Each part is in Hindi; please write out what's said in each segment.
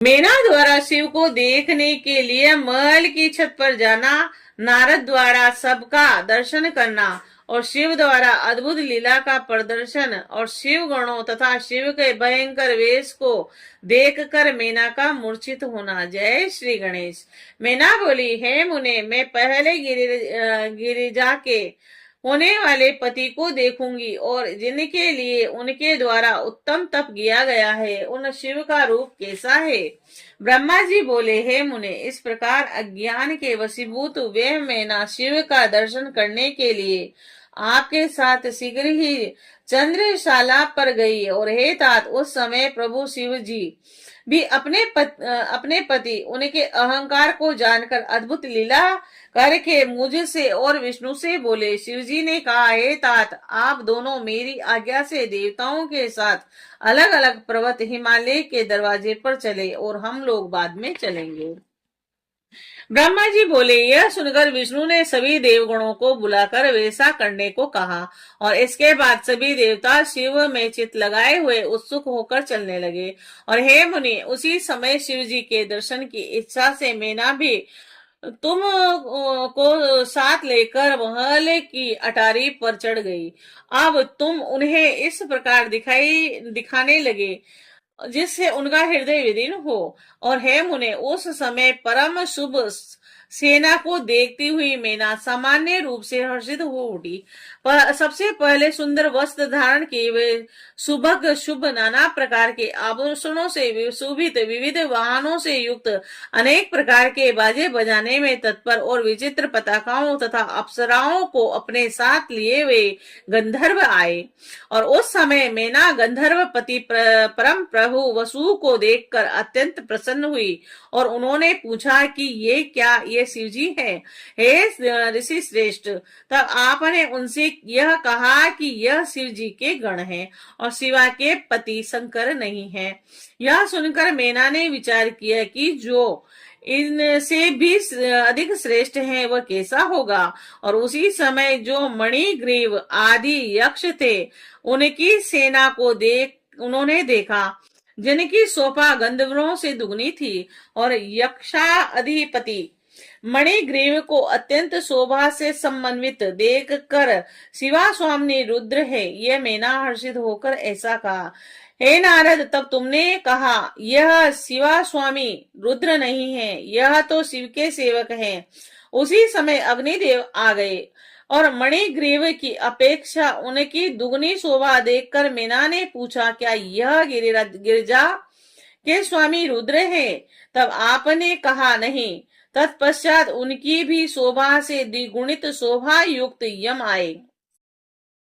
मेना द्वारा शिव को देखने के लिए महल की छत पर जाना, नारद द्वारा सबका दर्शन करना और शिव द्वारा अद्भुत लीला का प्रदर्शन और शिव गणों तथा शिव के भयंकर वेश को देखकर मेना का मूर्छित होना। जय श्री गणेश। मेना बोली, हे मुने, मैं पहले गिरिजा के होने वाले पति को देखूंगी और जिनके लिए उनके द्वारा उत्तम तप किया गया है, उन शिव का रूप कैसा है। ब्रह्मा जी बोले, हे मुने, इस प्रकार अज्ञान के वशीभूत वे मैना शिव का दर्शन करने के लिए आपके साथ शीघ्र ही चंद्रशाला पर गई। और हे तात, उस समय प्रभु शिव जी भी अपने पति उनके अहंकार को जानकर अद्भुत लीला करके मुझसे और विष्णु से बोले। शिव जी ने कहा, हे तात, आप दोनों मेरी आज्ञा से देवताओं के साथ अलग अलग पर्वत हिमालय के दरवाजे पर चले और हम लोग बाद में चलेंगे। ब्रह्मा जी बोले, यह सुनकर विष्णु ने सभी देवगणों को बुलाकर वैसा करने को कहा और इसके बाद सभी देवता शिव में चित्त लगाए हुए उत्सुक होकर चलने लगे। और हे मुनि, उसी समय शिव जी के दर्शन की इच्छा से मैना भी तुम को साथ लेकर महल की अटारी पर चढ़ गई। अब तुम उन्हें इस प्रकार दिखाने लगे जिससे उनका हृदय विदीर्ण हो। और हे मुने, उस समय परम शुभ सेना को देखती हुई मैना सामान्य रूप से हर्षित हो उठी। सबसे पहले सुंदर वस्त्र धारण किए हुए सुभग शुभ नाना प्रकार के आभूषणों से सुशोभित विविध वाहनों से युक्त अनेक प्रकार के बाजे बजाने में तत्पर और विचित्र पताकाओं तथा अप्सराओं को अपने साथ लिए हुए गंधर्व आए। और उस समय मैना गंधर्व पति परम प्रभु वसु को देखकर अत्यंत प्रसन्न हुई और उन्होंने पूछा कि ये शिव जी है। हे ऋषि श्रेष्ठ, तब आपने उनसे यह कहा कि यह शिव जी के गण हैं और शिवा के पति शंकर नहीं है। यह सुनकर मैना ने विचार किया कि जो इनसे भी अधिक श्रेष्ठ है वह कैसा होगा। और उसी समय जो मणिग्रीव आदि यक्ष थे उनकी सेना को उन्होंने देखा, जिनकी शोभा गंधर्वों से दुगनी थी। और यक्षाधिपति मणिग्रीव को अत्यंत शोभा से समन्वित देख कर शिवा स्वामी रुद्र है, यह मैना हर्षित होकर ऐसा कहा। हे नारद, तब तुमने कहा यह शिवा स्वामी रुद्र नहीं है, यह तो शिव के सेवक हैं। उसी समय अग्निदेव आ गए और मणिग्रीव की अपेक्षा उनकी दुगनी शोभा देखकर मैना ने पूछा, क्या यह गिरिजा के स्वामी रुद्र है। तब आपने कहा, नहीं। तत्पश्चात उनकी भी शोभा से द्विगुणित शोभा युक्त यम आए।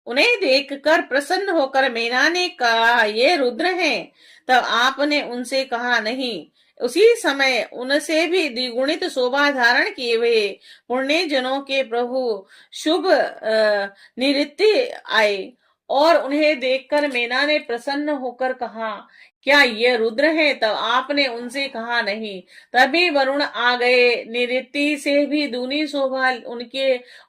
उन्हें देखकर प्रसन्न होकर मैना ने कहा, ये रुद्र हैं। तब आपने उनसे कहा, नहीं। उसी समय उनसे भी द्विगुणित शोभा धारण किए हुए पुण्य जनों के प्रभु शुभ निवृत्ति आए और उन्हें देखकर मैना ने प्रसन्न होकर कहा, क्या ये रुद्र है। तब आपने उनसे कहा, नहीं। तभी वरुण आ गए। निवृत्ति से भी दूनी शोभा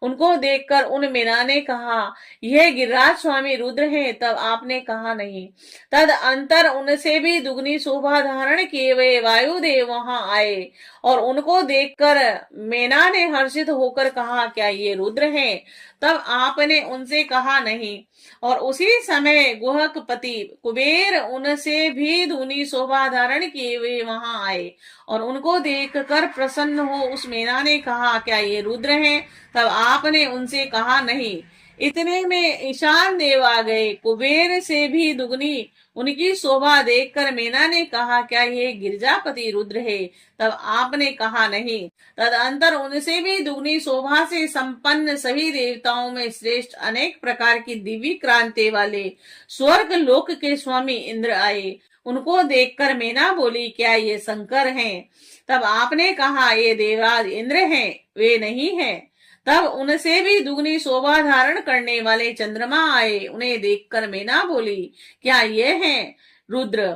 उनको देखकर उन मैना ने कहा, यह गिरिराज स्वामी रुद्र है। तब आपने कहा, नहीं। तद अंतर उनसे भी दुगनी शोभा धारण किए हुए वायुदेव वहां आए और उनको देखकर मैना ने हर्षित होकर कहा, क्या ये रुद्र हैं। तब आपने उनसे कहा, नहीं। और उसी समय गुहक पति कुबेर उनसे भी दूनी शोभा धारण किए हुए वहां आए और उनको देखकर प्रसन्न हो उस मैना ने कहा, क्या ये रुद्र हैं। तब आपने उनसे कहा, नहीं। इतने में ईशान देव आ गए। कुबेर से भी दुगनी उनकी शोभा देखकर मैना ने कहा, क्या ये गिरजापति रुद्र है। तब आपने कहा, नहीं। तदंतर उनसे भी दुगनी शोभा से संपन्न सभी देवताओं में श्रेष्ठ अनेक प्रकार की दिव्य क्रांति वाले स्वर्ग लोक के स्वामी इंद्र आए। उनको देखकर मैना बोली, क्या ये शंकर हैं। तब आपने कहा, ये देवराज इंद्र हैं, वे नहीं हैं। तब उनसे भी दुगनी शोभा धारण करने वाले चंद्रमा आए। उन्हें देखकर मैना बोली, क्या ये हैं रुद्र।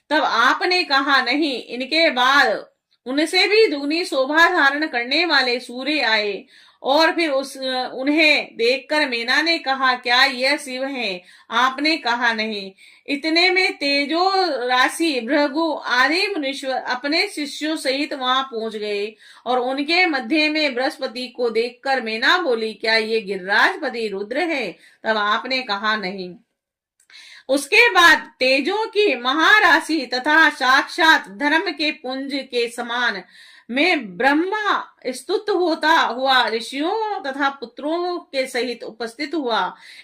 तब आपने कहा, नहीं। इनके बाद उनसे भी दुगनी शोभा धारण करने वाले सूर्य आए और फिर उन्हें देखकर मीना ने कहा, क्या यह शिव हैं? आपने कहा, नहीं। इतने में तेजो राशि भृगु आदि मुनीश्वर अपने शिष्यों सहित वहां पहुंच गए और उनके मध्य में बृहस्पति को देखकर मीना बोली, क्या ये गिरिराजपति रुद्र है? तब आपने कहा, नहीं। उसके बाद तेजों की महाराशि तथा साक्षात धर्म के पुंज के समान में ब्रह्मा स्तुत होता हुआ ऋषियों तथा पुत्रों के सहित उपस्थित हुआ।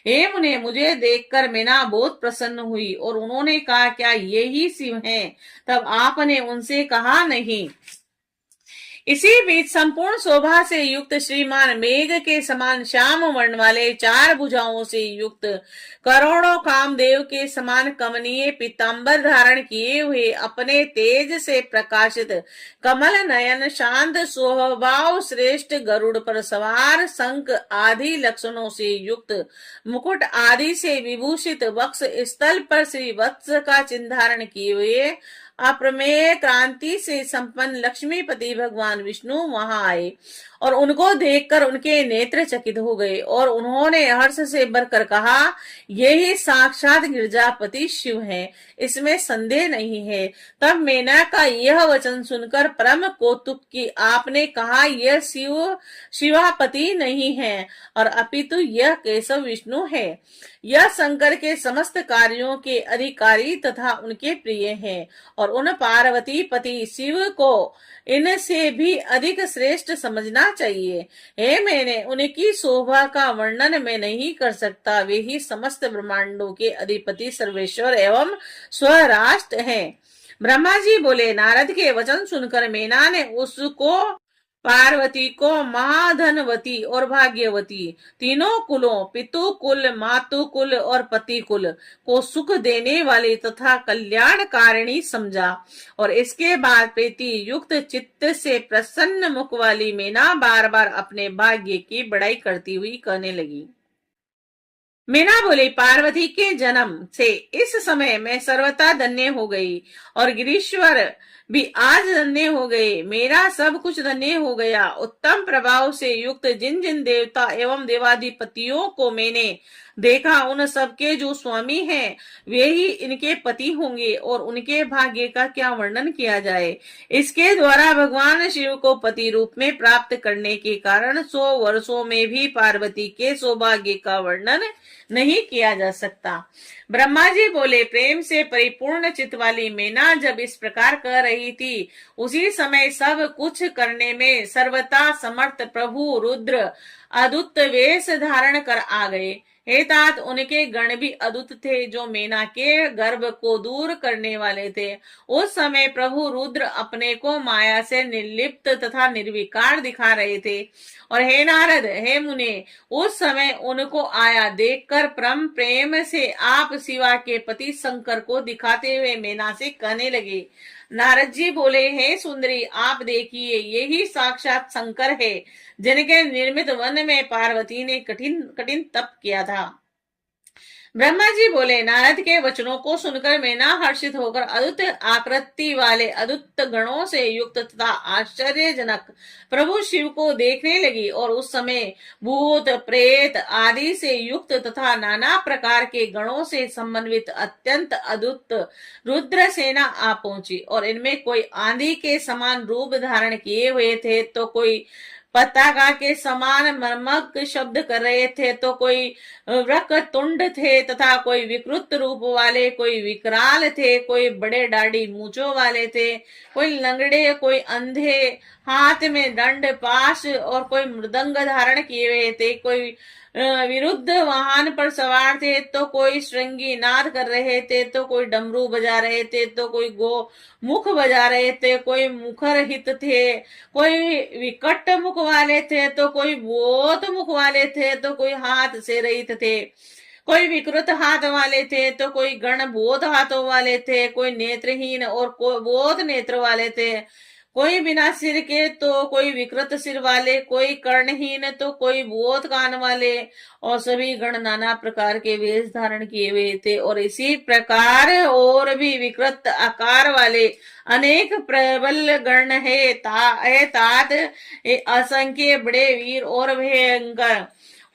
हे मुने, मुझे देखकर मीना बहुत प्रसन्न हुई और उन्होंने कहा, क्या ये ही शिव हैं? तब आपने उनसे कहा, नहीं। इसी बीच संपूर्ण शोभा से युक्त श्रीमान मेघ के समान श्याम वर्ण वाले 4 भुजाओं से युक्त करोड़ों कामदेव के समान कमनीय पीतांबर धारण किए हुए अपने तेज से प्रकाशित कमल नयन शांत स्वभाव श्रेष्ठ गरुड़ पर सवार शंख आदि लक्षणों से युक्त मुकुट आदि से विभूषित वक्ष स्थल पर श्री वत्स का चिन्ह धारण किए हुए अप्रमेय क्रांति से संपन्न लक्ष्मीपति भगवान विष्णु वहां आए और उनको देखकर उनके नेत्र चकित हो गए और उन्होंने हर्ष से भरकर कहा, यही साक्षात गिरजापति शिव हैं, इसमें संदेह नहीं है। तब मेना का यह वचन सुनकर परम कौतुक की आपने कहा, यह शिवापति नहीं है और अपितु यह केशव विष्णु है। यह शंकर के समस्त कार्यों के अधिकारी तथा उनके प्रिय हैं और उन पार्वती पति शिव को इनसे भी अधिक श्रेष्ठ समझना चाहिए। हे मैंने उनकी शोभा का वर्णन मैं नहीं कर सकता। वे ही समस्त ब्रह्मांडों के अधिपति सर्वेश्वर एवं स्वराष्ट्र हैं। ब्रह्मा जी बोले, नारद के वचन सुनकर मीना ने उसको पार्वती को महाधनवती और भाग्यवती तीनों कुलों पितु कुल, मातु कुल और पति कुल को सुख देने वाली तथा कल्याणकारिणी समझा और इसके बाद प्रीति युक्त चित्त से प्रसन्न मुख वाली मीना बार बार अपने भाग्य की बड़ाई करती हुई कहने लगी। मीना बोली, पार्वती के जन्म से इस समय मैं सर्वथा धन्य हो गई और गिरीश्वर भी आज धन्य हो गए। मेरा सब कुछ धन्य हो गया। उत्तम प्रभाव से युक्त जिन जिन देवता एवं देवाधिपतियों को मैंने देखा, उन सबके जो स्वामी हैं वे ही इनके पति होंगे और उनके भाग्य का क्या वर्णन किया जाए। इसके द्वारा भगवान शिव को पति रूप में प्राप्त करने के कारण 100 वर्षों में भी पार्वती के सौभाग्य का वर्णन नहीं किया जा सकता। ब्रह्मा जी बोले, प्रेम से परिपूर्ण चित्त वाली मीना जब इस प्रकार कह रही थी, उसी समय सब कुछ करने में सर्वथा समर्थ प्रभु रुद्र अद्भुत वेश धारण कर आ गए। हे तात, उनके गण भी अद्भुत थे जो मीना के गर्भ को दूर करने वाले थे। उस समय प्रभु रुद्र अपने को माया से निर्लिप्त तथा निर्विकार दिखा रहे थे और हे नारद, हे मुने, उस समय उनको आया देखकर परम प्रेम से आप शिवा के पति शंकर को दिखाते हुए मीना से कहने लगे। नारद जी बोले, हे सुंदरी, आप देखिए, यही साक्षात शंकर है जिनके निर्मित वन में पार्वती ने कठिन तप किया था। ब्रह्मा जी बोले, नारद के वचनों को सुनकर मीना हर्षित होकर अद्भुत आकृति वाले अद्भुत गणों से युक्त तथा आश्चर्यजनक प्रभु शिव को देखने लगी और उस समय भूत प्रेत आदि से युक्त तथा नाना प्रकार के गणों से समन्वित अत्यंत अद्भुत रुद्र सेना आ पहुंची और इनमें कोई आंधी के समान रूप धारण किए हुए थे, तो कोई पताका के समान मर्मक शब्द कर रहे थे, तो कोई वक्रतुंड थे तथा कोई विकृत रूप वाले, कोई विकराल थे, कोई बड़े दाढ़ी मूंछों वाले थे, कोई लंगड़े, कोई अंधे, हाथ में दंड पाश और कोई मृदंग धारण किए हुए थे, कोई विरुद्ध वाहन पर सवार थे, तो कोई श्रृंगी नाद कर रहे थे, तो कोई डमरू बजा रहे थे, तो कोई गो मुख बजा रहे थे, कोई मुखर हित थे, कोई विकट मुख वाले थे, तो कोई बोध मुख वाले थे, तो कोई हाथ से रहित थे, कोई विकृत हाथ वाले थे, तो कोई गण बोध हाथों वाले थे, कोई नेत्रहीन और कोई बोध नेत्र वाले थे, कोई बिना सिर के तो कोई विकृत सिर वाले, कोई कर्णहीन तो कोई भूत कान वाले, और सभी गण नाना प्रकार के वेश धारण किए हुए थे। और इसी प्रकार और भी विकृत आकार वाले अनेक प्रबल गण है तात असंख्य बड़े वीर और भयंकर।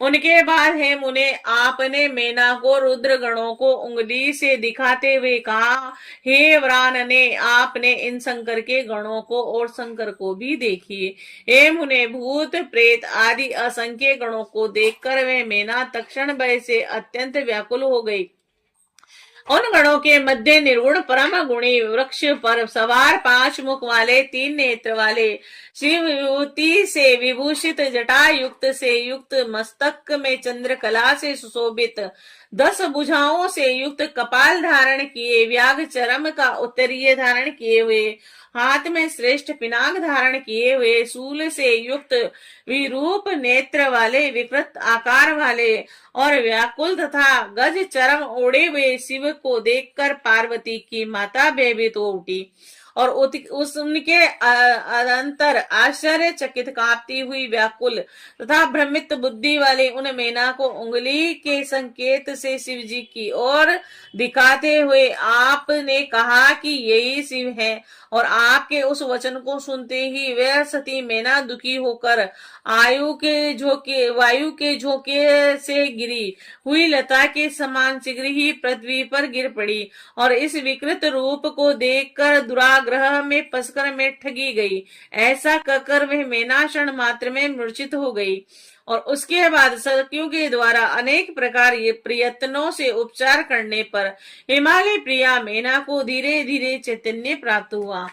उनके बाद हे मुने, आपने मेना को रुद्र गणों को उंगली से दिखाते हुए कहा, हे व्रानने, आपने इन शंकर के गणों को और शंकर को भी देखिए। हे मुने, भूत प्रेत आदि असंख्य गणों को देखकर वे मेना तक्षण भय से अत्यंत व्याकुल हो गई। उन गणों के मध्य निर्गुण परम गुणी वृक्ष पर सवार 5 मुख वाले 3 नेत्र वाले शिव युवती से विभूषित जटा युक्त से युक्त मस्तक में चंद्रकला से सुशोभित 10 भुजाओं से युक्त कपाल धारण किए व्याघ चरम का उत्तरीय धारण किए हुए हाथ में श्रेष्ठ पिनाक धारण किए हुए शूल से युक्त विरूप नेत्र वाले विकृत आकार वाले और व्याकुल तथा गज चरम ओढ़े हुए शिव को देखकर पार्वती की माता भयभीत हो उठी और उनके अंतर आश्चर्यचकित कांपती हुई व्याकुल तथा भ्रमित बुद्धि वाले उन मेना को उंगली के संकेत से शिव जी की ओर दिखाते हुए आपने कहा कि यही शिव है। और आपके उस वचन को सुनते ही वह सती मेना दुखी होकर वायु के झोंके से गिरी हुई लता के समान शीघ्र ही पृथ्वी पर गिर पड़ी और इस विकृत रूप को देखकर दुराग्रह में पसकर में ठगी गई। ऐसा कहकर वह मेना क्षण मात्र में मूर्छित हो गई और उसके बाद सखियों के द्वारा अनेक प्रकार ये प्रयत्नों से उपचार करने पर हिमालय प्रिया मेना को धीरे धीरे चैतन्य प्राप्त हुआ।